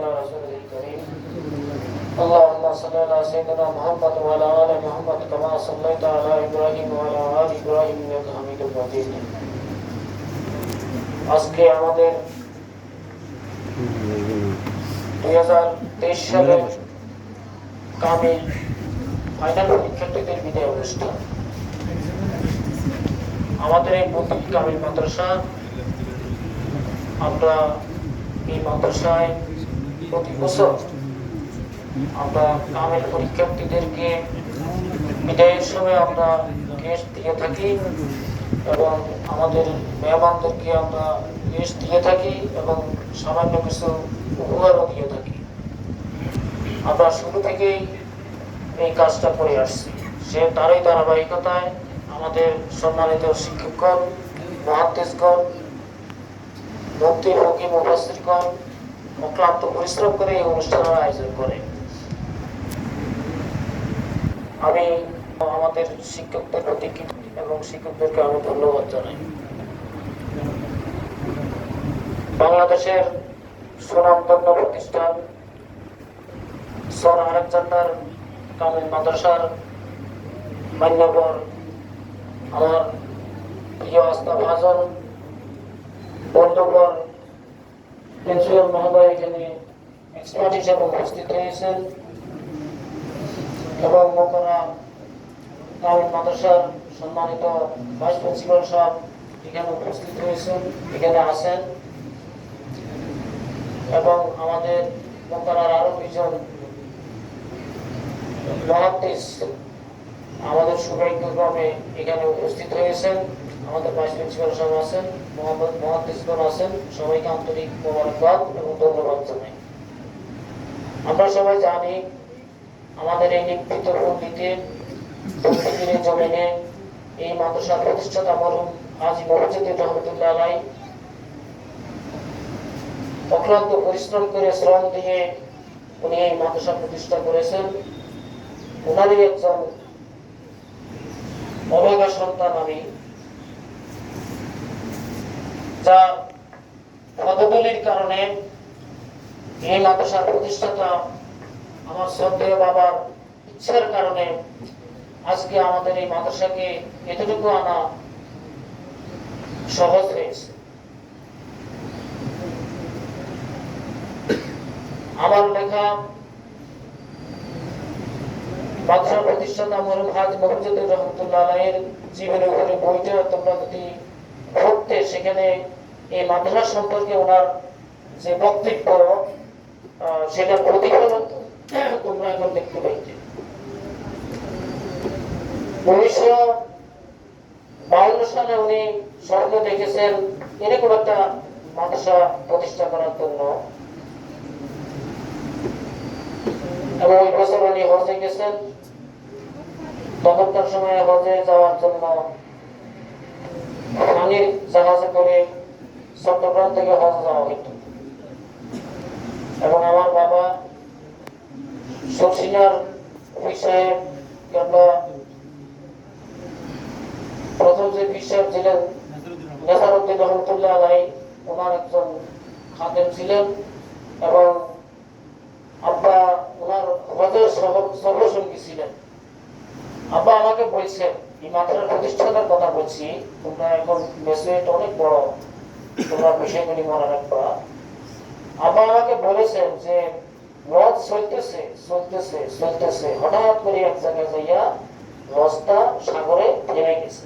على رسوله الكريم اللهم صل على سيدنا محمد وعلى آل محمد كما صليت على إبراهيم وعلى آل إبراهيم إنك حميد مجيد আজকে আমাদের 2023 সালে কামিল ফাইনাল পরীক্ষার্থীদের বিদায় অনুষ্ঠান। আমাদের এই মতিল কামিল মাদ্রাসা, আমরা এই মাদ্রাসায় প্রতি বছর আমরা কামিল পরীক্ষার্থীদেরকে বিদায়ের সময় আমরা গেস্ট দিয়ে থাকি এবং আমাদের মেহমানদেরকে আমরা গেস্ট দিয়ে থাকি এবং সামান্য কিছু উপহারও দিয়ে থাকি। আমরা শুরু থেকেই এই কাজটা করে আসছি। তারই ধারাবাহিকতায় আমাদের সম্মানিত শিক্ষকগণ, মুহাদ্দিসগণ, মুফতি ফকিহ মুফাসসিরগণ অক্লান্ত পরিশ্রম করে এই অনুষ্ঠানের আয়োজন করে। আমি আমাদের শিক্ষকদের প্রতি এবং শিক্ষকদেরকে আমি ধন্যবাদ জানাই। বাংলাদেশের সুনামধন্য প্রতিষ্ঠান সর আলেকজান্ডার কামিল মাদ্রাসার মান্যবর আমার প্রিয় আস্থা ভাজন বন্ধুবর প্রিন্সিপাল মহোদয় এখানে এক্সপার্ট হিসেবে উপস্থিত হয়েছেন এবং মোকারা কামিল মাদ্রাসার সম্মানিত ভাইস প্রিন্সিপাল সাহেব এখানে উপস্থিত হয়েছেন, এখানে আছেন এবং আমাদের মোকারার আরো দুইজন মুহাদ্দিস আমাদের সৌভাগ্যক্রমে এখানে উপস্থিত হয়েছেন। আমাদের ভাইস প্রিন্সিপাল সাহেব আছেন, মুহাদ্দিসগণ আছেন। সবাইকে আন্তরিক মোবারকবাদ এবং ধন্যবাদ জানাই। আমরা সবাই জানি আমাদের এই নিকৃত পল্লীতে পৃথিবীর জমিনে এই মাদ্রাসার প্রতিষ্ঠাতা মরহুম হাজী মুজাদ্দিদ রহমতুল্লাহ আলাইহি অক্লান্ত পরিশ্রম করে শ্রম দিয়ে উনি এই মাদ্রাসা প্রতিষ্ঠা করেছেন। ওনারই একজন অভাগা সন্তান আমি, যার পদবলির কারণে এই মাদ্রাসার প্রতিষ্ঠাতা আমার শ্রদ্ধেয় বাবার ইচ্ছার কারণে আজকে আমাদের এই মাদ্রাসাকে এতটুকু আনা সহজ হয়েছে। আমার লেখা মাদ্রাসা প্রতিষ্ঠাতা মরহুম হাজী মুজাদ্দিদ রহমতুল্লাহ আলাইহির জীবনের উপরে বইটা তোমরা যদি পড়তে, সেখানে এই মাদ্রাসা সম্পর্কে ওনার যে বক্তব্য সেটা প্রতিফলন তোমরা এখন দেখতে পাইতে। 1952 সালে উনি স্বপ্ন দেখেছেন এরকম একটা মাদ্রাসা প্রতিষ্ঠা করার জন্য এবং ওই বছর উনি হজে গেছেন। তখনকার সময় হজে যাওয়ার জন্য পানির জাহাজে করে চট্টগ্রাম থেকে হজে যাওয়া হইত এবং আমার বাবা সরসিনার পীর সাহেব কিংবা প্রথম যে পীর সাহেব ছিলেন নেসারউদ্দিন রহমতুল্লাহ আলাইহি, ওনার একজন খাদেম ছিলেন এবং আব্বা ওনার হজের সহসঙ্গী ছিলেন। আব্বা আমাকে বলছেন, এই মাদ্রাসার প্রতিষ্ঠাতার কথা বলছি, তোমরা এখন মেসেজ অনেক বড়, তোমরা বিষয়গুলি মনে রাখবা। আব্বা আমাকে বলেছেন যে লঞ্চ চলতেছে চলতেছে চলতেছে, হঠাৎ করে এক জায়গায় যাইয়া লঞ্চটা সাগরে থেমে গেছে।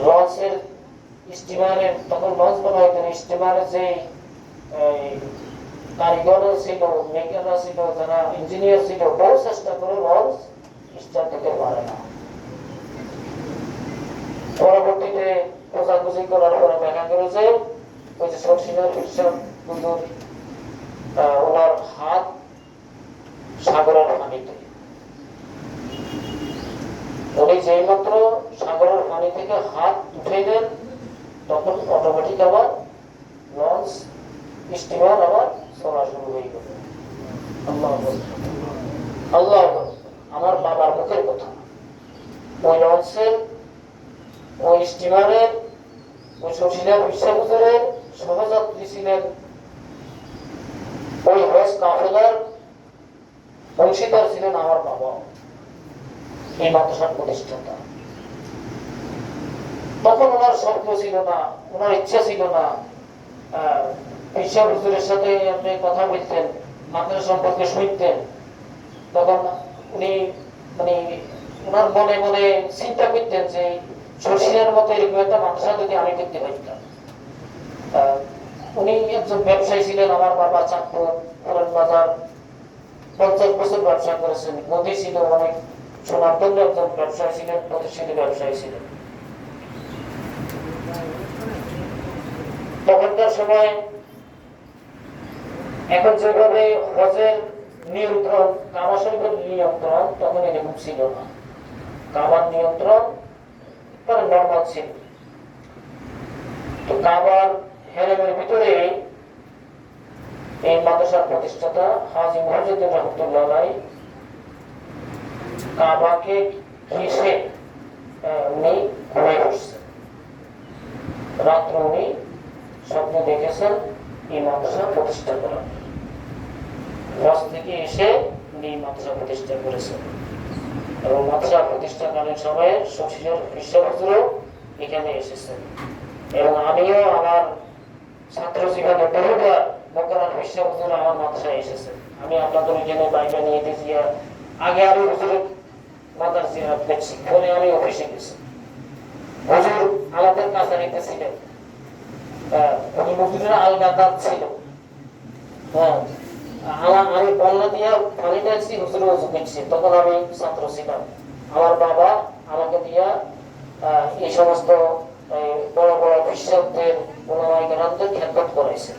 লঞ্চের স্টিমারের, তখন লঞ্চ বলা হইতো না, স্টিমারের যে কারিগররা ছিল, মেকাররা ছিল, যারা ইঞ্জিনিয়ার ছিল, বহু চেষ্টা করে লঞ্চ স্টার্ট দিতে পারে না। পরবর্তীতে খোঁজাখুঁজি করার পরে দেখা গেল যে ওই যে সরসিনার হুজুর ওনার হাত সাগরের পানিতে, উনি যেই মাত্র সাগরের পানি থেকে হাত উঠে দেন তখন অটোমেটিক আবার লঞ্চ স্টিমার আবার চলা শুরু হয়ে গেল। আল্লাহ আমার বাবার মুখের কথা। ওই লঞ্চের, ওই স্টিমারের, ওই সরসিনার বিশ্বাসের সহযাত্রী ছিলেন খেলার অংশীদার ছিলেন আমার বাবা, এই মাদ্রাসার প্রতিষ্ঠাতা। তখন ওনার স্বপ্ন ছিল না, ওনার ইচ্ছা ছিল না। ঈশ্বর হুজুরের সাথে আপনি কথা বলতেন, মাদ্রাসা সম্পর্কে শুনতেন, তখন উনি মানে ওনার মনে মনে চিন্তা করতেন যে শশীর মতো এরকম একটা মাদ্রাসা যদি আমি করতে পারতাম। উনি একজন ব্যবসায়ী ছিলেন, আমার বাবা চাঁদপুর পুরান বাজার 50 বছর ব্যবসা করেছেন। নদী ছিল অনেক সুনামধন্য একজন ব্যবসায়ী ছিলেন, প্রতিষ্ঠিত ব্যবসায়ী ছিলেন। তখনকার সময় এখন যেভাবে হজের নিয়ন্ত্রণ, কাবা শরীফের নিয়ন্ত্রণ তখন এরকম ছিল না। কাবার নিয়ন্ত্রণ নর্মাল ছিল। তো কাবার হেরেমের ভিতরে এই মাদ্রাসার প্রতিষ্ঠাতা হাজী মুহাজ্জিদুর রহমতুল্লাহ আলাইহি কাবাকে ঘেঁষে উনি ঘুমিয়ে পড়ছেন। রাত্রে উনি স্বপ্ন দেখেছেন এই মাদ্রাসা প্রতিষ্ঠা করার। হজ থেকে এসে উনি মাদ্রাসা প্রতিষ্ঠা করেছেন এবং মাদ্রাসা প্রতিষ্ঠাকালীন সময়ে শশীর বিশ্বহুজুরও এখানে এসেছেন এবং আমিও আমার ছাত্র জীবনে বহুবার মক্কার বিশ্বহুজুর আমার মাদ্রাসায় এসেছেন। আমি আপনাদের এখানে বাইরে নিয়ে দিয়েছি, আগে আমি হুজুরের মাদ্রাসা জিয়ারত দেখছি, পরে আমি অফিসে গেছি। হুজুর আমাদের কাছারিতে ছিলেন, হুজুরের আলগা দাঁত ছিল। আমি বন্যা দিয়া পানি দেখছি, হুজুরে উজু করছি, তখন আমি ছাত্র ছিলাম। আমার বাবা আমাকে দিয়া এই সমস্ত বড় বড় বিশ্বদের ওলামায়ে কেরামদের খেদমত করাইছে।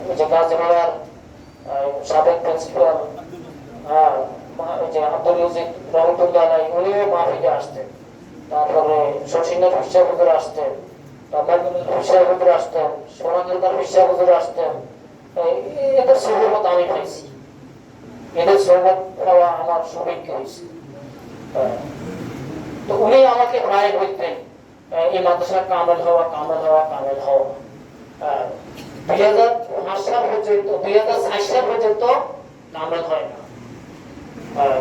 ওই যে গাজীপুরের সাবেক প্রিন্সিপাল আব্দুল মজিদ রহমতুল্লাহ আলাইহি উনিও মাহফিলে আসতেন। তারপরে শশীনাথ বিশ্বহুজুর আসতেন, বিশ্বহুজুর আসতেন, সোনাকান্দার বিশ্বহুজুর আসতেন। এদের সহমত আমি পাইছি, এদের সহমত পাওয়া আমার সৌভাগ্য হয়েছে। তো উনি আমাকে প্রায় বলতেন এই মাদ্রাসা কামেল হওয়া, কামেল হওয়া, কামেল হওয়া। 2005 সাল পর্যন্ত, 2004 সাল পর্যন্ত কামেল হয় না,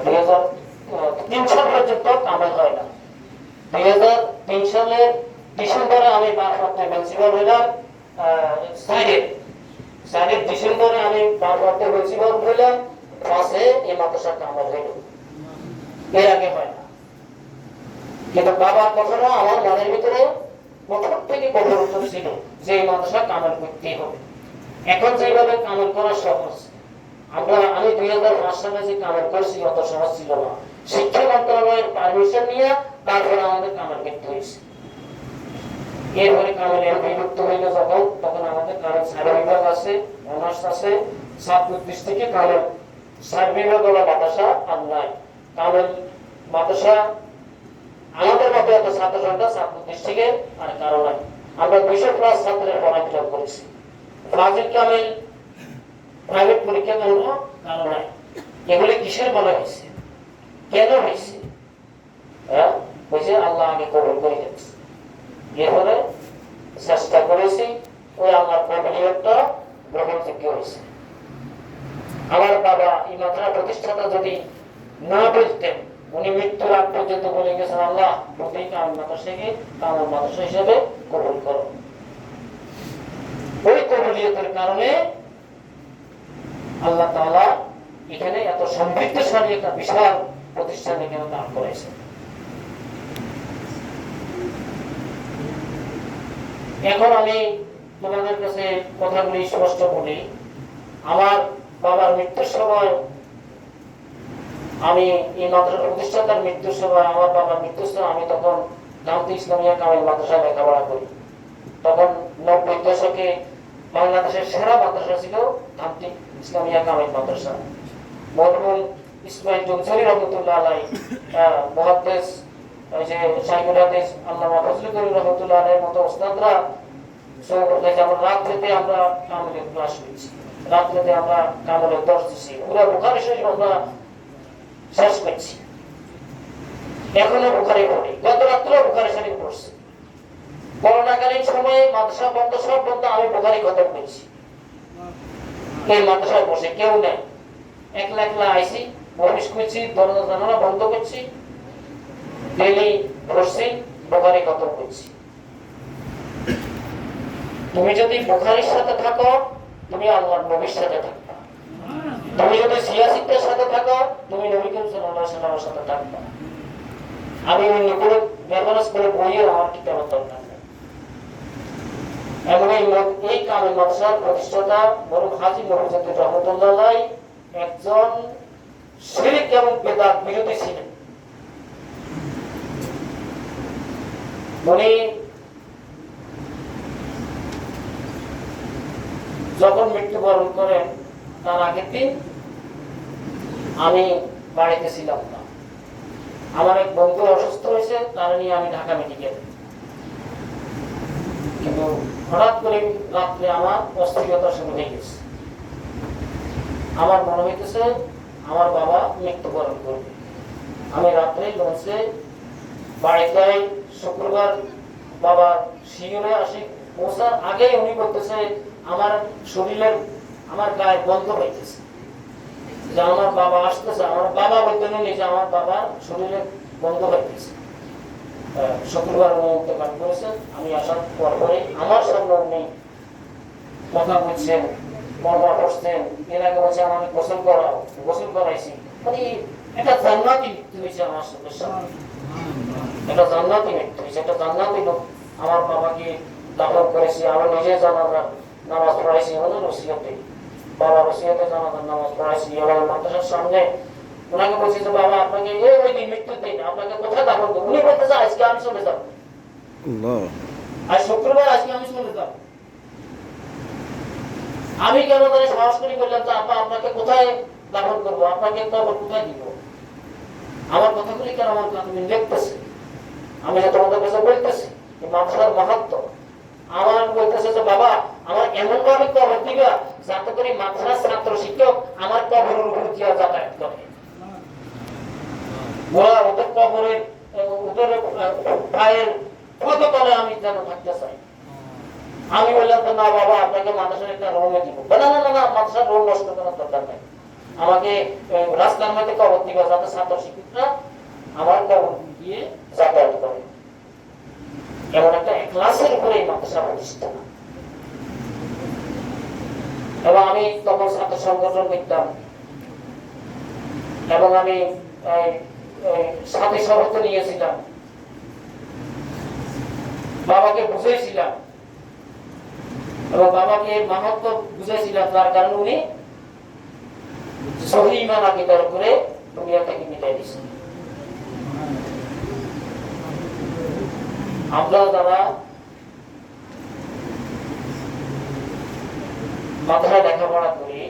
2003 সাল পর্যন্ত কামেল হয় না। 2003 সালের ডিসেম্বরে আমি ভারপ্রাপ্ত প্রিন্সিপাল হইলাম। সাইডের ডিসেম্বরে আমি ভারপ্রাপ্ত প্রিন্সিপাল হইলাম, পাশে এই মাদ্রাসা কামেল হইল। এর আগে হয় না। কিন্তু বাবার কখনো আমার মনের ভিতরে প্রথম থেকে কঠোর উত্তর ছিল যে এই মাদ্রাসা কামেল করতেই হবে। এখন যেভাবে কামেল করা সহজ, আমি 2005 সালে যে কামেল করছি অত সহজ ছিল না। শিক্ষা মন্ত্রণালয়ের পারমিশন নিয়ে তারপরে আমাদের কামেল করতে হয়েছে। এরপরে কামেল বিভক্ত হইল যখন, তখন আমাদের কামেল 4 বিভাগ আছে, অনার্স আছে, চাঁদপুর ডিস্ট্রিক্টে কামেল 4 বিভাগ হলো মাদ্রাসা আর নাই। কামেল মাদ্রাসা আমাদের মতো এত ছাত্র সংখ্যা চাঁদপুর ডিস্ট্রিক্টে আর কারো নাই। আমরা 200+ ছাত্রের পড়াশোনা করেছি। ফাজিল কামেল প্রাইভেট পরীক্ষা কেন্দ্র কারো নাই। এগুলি কিসের বলা হয়েছে, কেন হয়েছে? আল্লাহ আগে কবুল করে দিয়েছে। এরপরে চেষ্টা করেছি, ওই আমার কবিলিয়তটা গ্রহণযোগ্য হয়েছে। আমার বাবা এই মাদ্রাসা প্রতিষ্ঠাতা যদি না বলতেন, উনি মৃত্যুর আগ পর্যন্ত বলে গেছেন, আল্লাহ যদি কামেল মাদ্রাসাকে কামেল মাদ্রাসা হিসেবে কবুল করো। ওই কবুলিয়তের কারণে আল্লাহ তাআলা এখানে এত সমৃদ্ধশালী একটা বিশাল প্রতিষ্ঠান এখানে দান করেছে। এখন আমি তোমাদের কাছে কথাগুলি স্পষ্ট বলি। আমার বাবার মৃত্যুর সময়, আমি এই মাদ্রাসা প্রতিষ্ঠাতার মৃত্যুর সময়, আমার বাবার মৃত্যুর সময় আমি তখন জামাতে ইসলামিয়া কামেল মাদ্রাসায় লেখাপড়া করি। তখন 90 দশকে বাংলাদেশের সেরা মাদ্রাসা ছিল জামাতে ইসলামিয়া কামেল মাদ্রাসা। মরহুম ইসমাইল জুনসরি রহমতুল্লাহ আলাইহি, মুহাদ্দিস ওই যে শাইখুল হাদিস আল্লামা ফজলুল করিম রহমতুল্লাহ আলাইহির মতো ওস্তাদরা, যেমন রাত্রিতে আমরা কামেলের ক্লাস করছি, রাত্রিতে আমরা কামেলের দর্শ দিচ্ছি, পুরো বুখারী শরীফ আমরা শেষ করছি। এখনো বুখারী পড়ি, গত রাত্রেও বুখারী শরীফ পড়ছি। করোনাকালীন সময়ে মাদ্রাসা বন্ধ, সব বন্ধ, আমি বুখারী খতম করেছি। এই মাদ্রাসায় বসে কেউ নেই, একলা একলা আইসি, প্রবেশ করছি, দরজা জানালা বন্ধ করছি, ডেইলি বসছি, বুখারী খতম করছি। তুমি যদি বুখারীর সাথে থাকো, তুমি আল্লাহর নবীর সাথে থাকবা। তুমি যদি সিয়াসিদের সাথে থাকো, তুমি নবী করিম সাল্লাল্লাহু আলাইহি ওয়াসাল্লামের সাথে থাকবা। আমি অন্য কোনো রেফারেন্স করে বইয়ের আমার কিতাবের দরকার নেই। এবং এই কামেল মাদ্রাসার প্রতিষ্ঠাতা মরহুম হাজী মফিজুদ্দিন রহমতুল্লাহ আলাইহি একজন শিরক এবং বেদাত বিরোধী ছিলেন। উনি যখন মৃত্যুবরণ করেন তার আগের দিন আমি বাড়িতে ছিলাম না। আমার এক বন্ধু অসুস্থ হয়েছে, তার নিয়ে আমি ঢাকা মেডিকেল। কিন্তু হঠাৎ করে রাত্রে আমার অস্থিরতা শুরু হয়ে গেছে। আমার মনে হইতেছে আমার বাবা মৃত্যুবরণ করবে। আমি রাত্রে লঞ্চে বাড়িতে শুক্রবার বাবা শিওরে আসি, পৌঁছার আগে উনি বলতেছে আমার শরীরের আমার গায়ে বন্ধ হইতেছে যে আমার বাবা আসতেছে। আমার বাবা বলতে নেই যে আমার বাবার শরীরে বন্ধ হইতেছে। শুক্রবার উনি ইন্তেকাল করেছেন। আমি আসার পরে আমার সামনে উনি কথা বলছেন, মরবা করছেন, এর আগে বলছে আমাকে গোসল করাও, গোসল করাইছি। মানে একটা জান্নাতি মৃত্যু হয়েছে আমার সাথে, একটা জান্নাতি মৃত্যু হয়েছে, একটা জান্নাতি লোক। আমার বাবাকে দাফন করেছি, আমি নিজে জানাজার নামাজ পড়াইছি, ওনার ওসিয়তে, বাবার ওসিয়তে জানাজার নামাজ পড়াইছি। এবং মাদ্রাসার সামনে ওনাকে বলছি যে বাবা আপনাকে ওই দিন মৃত্যুর দিন আপনাকে কোথায় দাফন করবো? উনি বলতেছে আজকে আমি চলে যাবো, আজ শুক্রবার, আজকে আমি চলে যাবো। আমি কেন তাহলে সাহস করে বললাম যে আপা আপনাকে কোথায় দাফন করবো, আপনাকে কবর কোথায় দিব? আমার কথাগুলি কেন আমার কাছে দেখতেছে? আমি যে তোমাদের কাছে বলতেছি মাদ্রাসার মাহাত্ম্য, আমার বলতেছে যে বাবা আমার এমন ভাবে কবর দিবা যাতে করে মাদ্রাসার ছাত্র শিক্ষক আমার কবরের উপর দিয়া যাতায়াত করে। ওরা ওদের কবরের ওদের পায়ের পদতলে আমি যেন থাকতে চাই। আমি বললাম তো না বাবা আপনাকে মাদ্রাসার একটা রুমে দিব। না না না, মাদ্রাসার রুম নষ্ট করার দরকার নেই, আমাকে রাস্তার মধ্যে কবর দিবা যাতে ছাত্র শিক্ষকরা আমার কবর দিয়ে যাতায়াত করে। এমন একটা ক্লাসের উপরে মাদ্রাসা প্রতিষ্ঠা। এবং আমি তখন ছাত্র সংগঠন করতাম এবং আমি সাথী সভাপতি নিয়েছিলাম, বাবাকে বুঝাইছিলাম এবং বাবাকে মাহাত্ম্য বুঝাইছিলাম। তার কারণ উনি সহি ঈমান আকীদার উপরে দুনিয়া থেকে বিদায় দিয়েছেন। আমরা যারা মাথায় লেখাপড়া করি,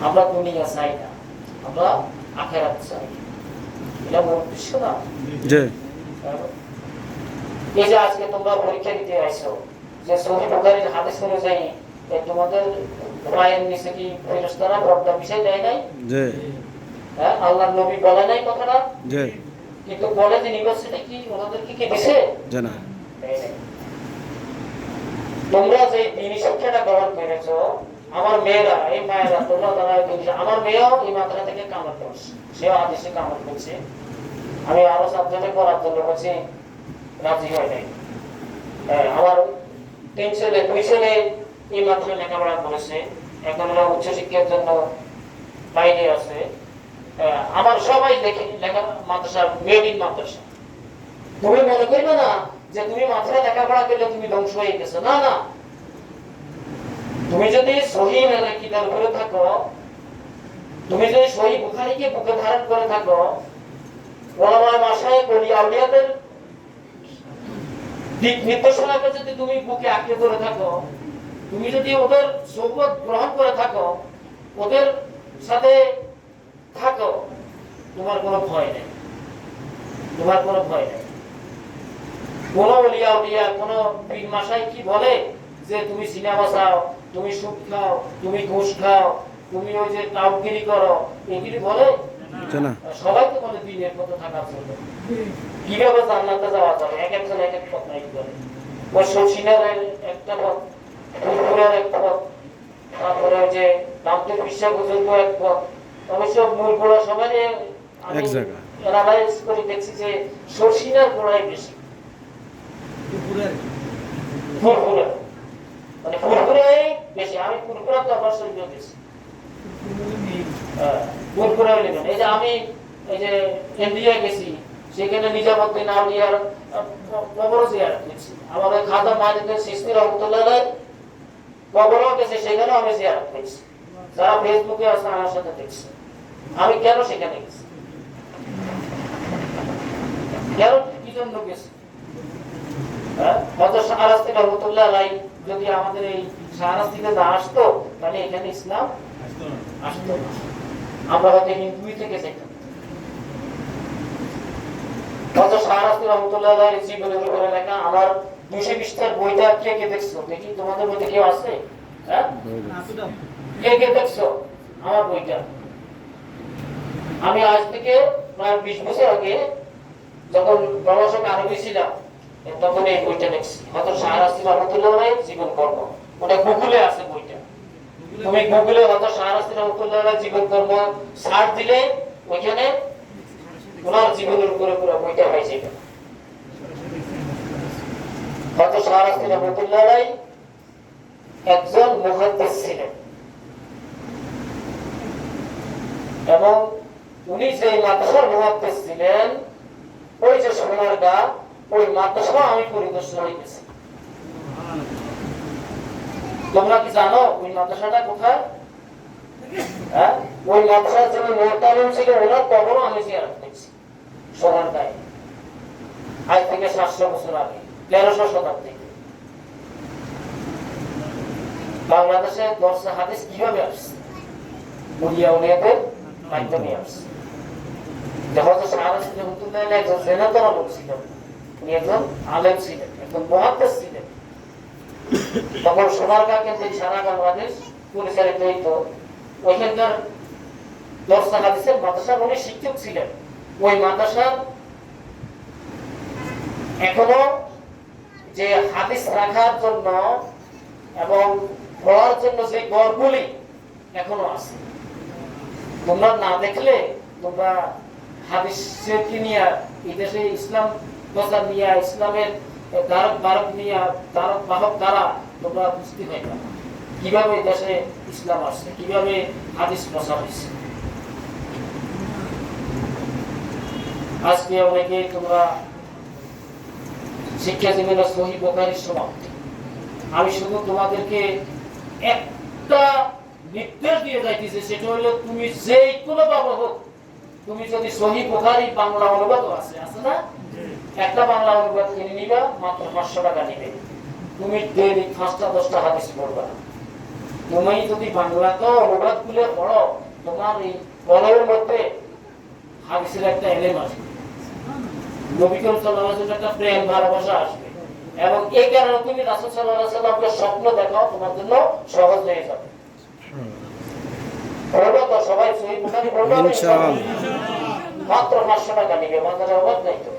আমরা দুনিয়া চাই না, আমরা আখিরাত চাই। এটা মূল উদ্দেশ্য না? এই যে আজকে তোমরা পরীক্ষা দিতে আসছো, যে সহিহ বুখারীর হাদিস অনুযায়ী তোমাদের পায়ের নিচে কি ফেরেশতারা পর্দা বিছাই দেয় নাই? হ্যাঁ, আল্লাহর নবী বলে নাই কথাটা? কিন্তু কলেজ ইউনিভার্সিটি কি ওনাদেরকে কি দিছে? জানা। তোমরা যে দ্বীনি শিক্ষাটা গ্রহণ করেছো, আমার মেয়েরা, এই মায়েরা, তোমরা তারা আমার মেয়েও এই মাদ্রাসা থেকে কামাল করছে, সেও হাদিসে কামাল করছে। আমি আরো সাবজেক্টে করার জন্য বলছি, রাজি হয় নাই। আমার 3 ছেলে 2 ছেলে এই মাদ্রাসায় লেখাপড়া করেছে, এখন ওরা উচ্চশিক্ষার জন্য বাইরে আছে। আমার সবাই দেখে লেখা মাদ্রাসা, মেড ইন মাদ্রাসা। তুমি মনে করবে না যে তুমি মাদ্রাসায় লেখাপড়া করলে তুমি ধ্বংস হয়ে গেছো। না না, তুমি যদি সহিহ আকীদার উপরে থাকো, তুমি যদি সহিহ বুখারীকে বুকে ধারণ করে থাকো, ওলামায়ে মাশায়েখ ওলিয়া আউলিয়াদের দিক নির্দেশনাকে যদি তুমি বুকে আঁকড়ে ধরে থাকো, তুমি যদি ওদের সোহবত গ্রহণ করে থাকো, ওদের সাথে থাকো, তোমার কোনো ভয় নেই, তোমার কোনো ভয় নেই। কোন ওলিয়া উলিয়া, কোন পীর মাশায়েখ কি বলে যে তুমি সিনেমা চাও, তুমি সুদ খাও, তুমি ঘুষ খাও, তুমি ওই যে টাউগিরি করো, এগুলি বলে না? সবাই তো বলে দিনের পথে থাকার জন্য। কিভাবে জান্নাতে যাওয়া যাবে? এক একজন এক এক পথ নাই করে। ওই শশীনের একটা পথ, পুরো মিয়ার এক পথ, তারপরে ওই যে রামদেব বিশ্বাস বুজুর্গ এক পথ। অবশ্য মূল গোড়া সবাই আমি অ্যানালাইজ করে দেখছি যে শর্ষিনার গোড়াই বেশি, ফুরফুরা মানে ফুরফুরাই বেশি। আমি ফুরফুরা তো আমার শরীরে বেশি, ফুরফুরা লেখেন। এই যে আমি এই যে ইন্ডিয়া গেছি, সেখানে নিজামুদ্দিন আউলিয়ার কবর জিয়ারত করেছি। আমাদের খাজা মাইনুদ্দিন চিশতি রহমাতুল্লাহ কবরও গেছে, সেখানেও আমি জিয়ারত করেছি। যারা ফেসবুকে আছে আমার সাথে দেখছে। আমি কেন সেখানে গেছি, কেন কি জন্য গেছি? হয়তো শাহরাস্তি রহমতুল্লাহ আলাই যদি আমাদের এই শাহরাস্তিতে না আসতো, তাহলে এখানে ইসলাম আসতো না। আমরা হয়তো হিন্দুই থেকে যেতাম। হয়তো শাহরাস্তি রহমতুল্লাহ আলাইয়ের জীবনের উপরে লেখা আমার 200 পৃষ্ঠার বইটা কে কে দেখছো? দেখি তোমাদের মধ্যে কেউ আছে? কে কে দেখছো আমার বইটা? আমি আজ থেকে প্রায় 20 বছর আগে যখন প্রবাসক আরবি ছিলাম, তখন এই বইটা দেখছি। হয়তো শাহরাস্তি রহমতুল্লাহ আলাইয়ের জীবন কর্ম, ওটা গুগলে আছে বইটা। তুমি গুগলে হয়তো শাহরাস্তি রহমতুল্লাহ আলাইয়ের জীবন কর্ম সার্চ দিলে ওইখানে ওনার জীবনের উপরে পুরো বইটা পাই যাবে। হয়তো শাহরাস্তি রহমতুল্লাহ আলাই একজন মুহাদ্দিস ছিলেন, এবং উনি যে মাদ্রাসার মুহাদ্দিস ছিলেন, ওই যে সোনারগাঁ, ওই মাদ্রাসা আমি পরিদর্শন হইতেছি। তোমরা কি জানো ওই মাদ্রাসাটা কোথায়? ওই মাদ্রাসার যিনি মোহতামিম ছিল, ওনার কবরও আমি জিয়ারত করেছি সোনারগাঁয়ে, আজ থেকে 700 বছর আগে, 1300 শতাব্দী। বাংলাদেশে দর্শে হাদিস কিভাবে আসছে? উলিয়া উলিয়াদের মাধ্যমে আসছে। যখন শাহরাস্তি রহমতুল্লাহ আলাইহি একজন জেনাতরা লোক ছিলেন, উনি একজন আলেম ছিলেন, একজন মুহাদ্দিস ছিলেন। তখন সোনারগাঁ কেন্দ্রিক সারা বাংলাদেশ পরিচালিত হইত। ওইখানকার দর্শে হাদিসের মাদ্রাসার উনি শিক্ষক ছিলেন। ওই মাদ্রাসার এখনো যে হাদিস রাখার জন্য এবং পড়ার জন্য যে ঘরগুলি এখনো আছে, তোমরা না দেখলে, তোমরা হাদিসের কি নিয়ে এই দেশে ইসলাম প্রচার নিয়ে, ইসলামের ধারক বাহক নিয়ে, ধারক বাহক দ্বারা তোমরা বুঝতে পারবে না কিভাবে দেশে ইসলাম আসছে, কিভাবে হাদিস প্রচার হয়েছে। আজকে অনেকে তোমরা শিক্ষা জীবনের সহিহ বুখারীর সমাপ্তি। আমি শুধু তোমাদেরকে একটা নির্দেশ দিয়ে যাইতেছি, সেটা হলো তুমি যে কোনো বাবা হোক, তুমি যদি সহিহ বুখারী বাংলা অনুবাদ আছে না, একটা বাংলা অনুবাদ কিনে নিবা, মাত্র 500 টাকা নিবে। তুমি ডেইলি 5টা 10টা হাদিস পড়বা। তুমি যদি বাংলাতে অনুবাদ গুলো পড়ো, তোমার এই কলমের মধ্যে হাদিসের একটা এলেম আসবে, নবী করিম সাল্লাল্লাহু আলাইহি ওয়াসাল্লামের একটা প্রেম ভালোবাসা আসবে, এবং এই কারণে তুমি রাসূল সাল্লাল্লাহু আলাইহি ওয়াসাল্লামকে স্বপ্ন দেখাও, তোমার জন্য সহজ হয়ে যাবে। পড়বা তো সবাই সহিহ বুখারী পড়বা ইনশাআল্লাহ। মাত্র 500 টাকা নিবে, বাজারে অভাব নাই তো।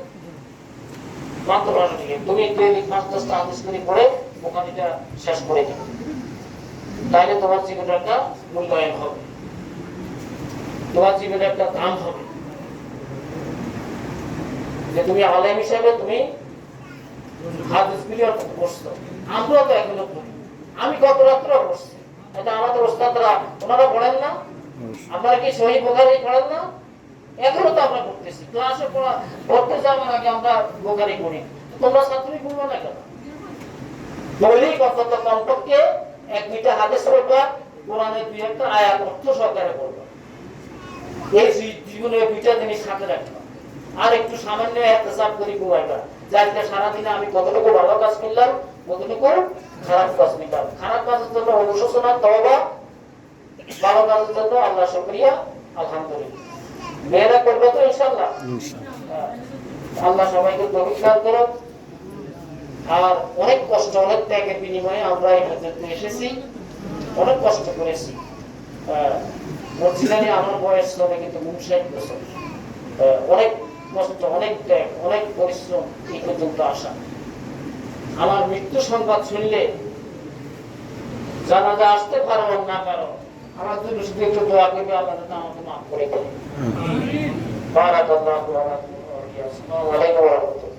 মাত্র 500 টাকা তুমি ডেইলি 5-10টা হাদিস করে পড়ে বুখারীটা শেষ করে দিবে, তাইলে তোমার জীবনের একটা মূল্যায়ন হবে, তোমার জীবনের একটা দাম হবে, যে তুমি আলেম হিসেবে তুমি হাদিস ক্লিয়ার করছো। আমরাও তো এখনো পড়ি, আমি গত রাত্রে পড়ছি। এটা আমাদের ওস্তাদরা, ওনারা পড়েন না? আপনারা কি সহিহ বুখারী পড়েন না? এখনো তো আমরা পড়তেছি। ক্লাসে পড়তে যাওয়ার আগে আমরা বুখারী পড়ি। তোমরা ছাত্রী পড়বে না কেন? মৌলিক অন্তত কমপক্ষে 1-2টা হাদিস পড়বা, কোরআনের 2-1টা আয়াত অর্থ সহকারে পড়বা। এই জীবনে 2টা জিনিস সাথে রাখবা, আর একটু সামান্য ইহতিসাব করে ঘুমাইবা, যাতে সারাদিনে আমি কতটুকু ভালো কাজ করলাম, কতটুকু খারাপ কাজ করলাম। খারাপ কাজের জন্য অনুশোচনা, তওবা, ভালো কাজের জন্য আল্লাহ শুকরিয়া, আলহামদুলিল্লাহ। মেয়েরা করবে তো ইনশাআল্লাহ। আল্লাহ সবাইকে তৌফিক দান করুন। আর অনেক কষ্ট, অনেক ত্যাগের বিনিময়ে আমরা এই পর্যন্ত এসেছি, অনেক কষ্ট করেছি। মসজিদে আমার বয়স হবে কিন্তু 59 বছর। অনেক কষ্ট, অনেক ত্যাগ, অনেক পরিশ্রম এই পর্যন্ত আসা। আমার মৃত্যু সংবাদ শুনলে জানাজা আসতে পারো আর না পারো, আমার জন্য শুধু একটু দোয়া করবে, আল্লাহ যেন আমাকে মাফ করে দেয়। বারাকাল্লাহু ফিকুম। আসসালামু আলাইকুম ওয়া রাহমাতুল্লাহ।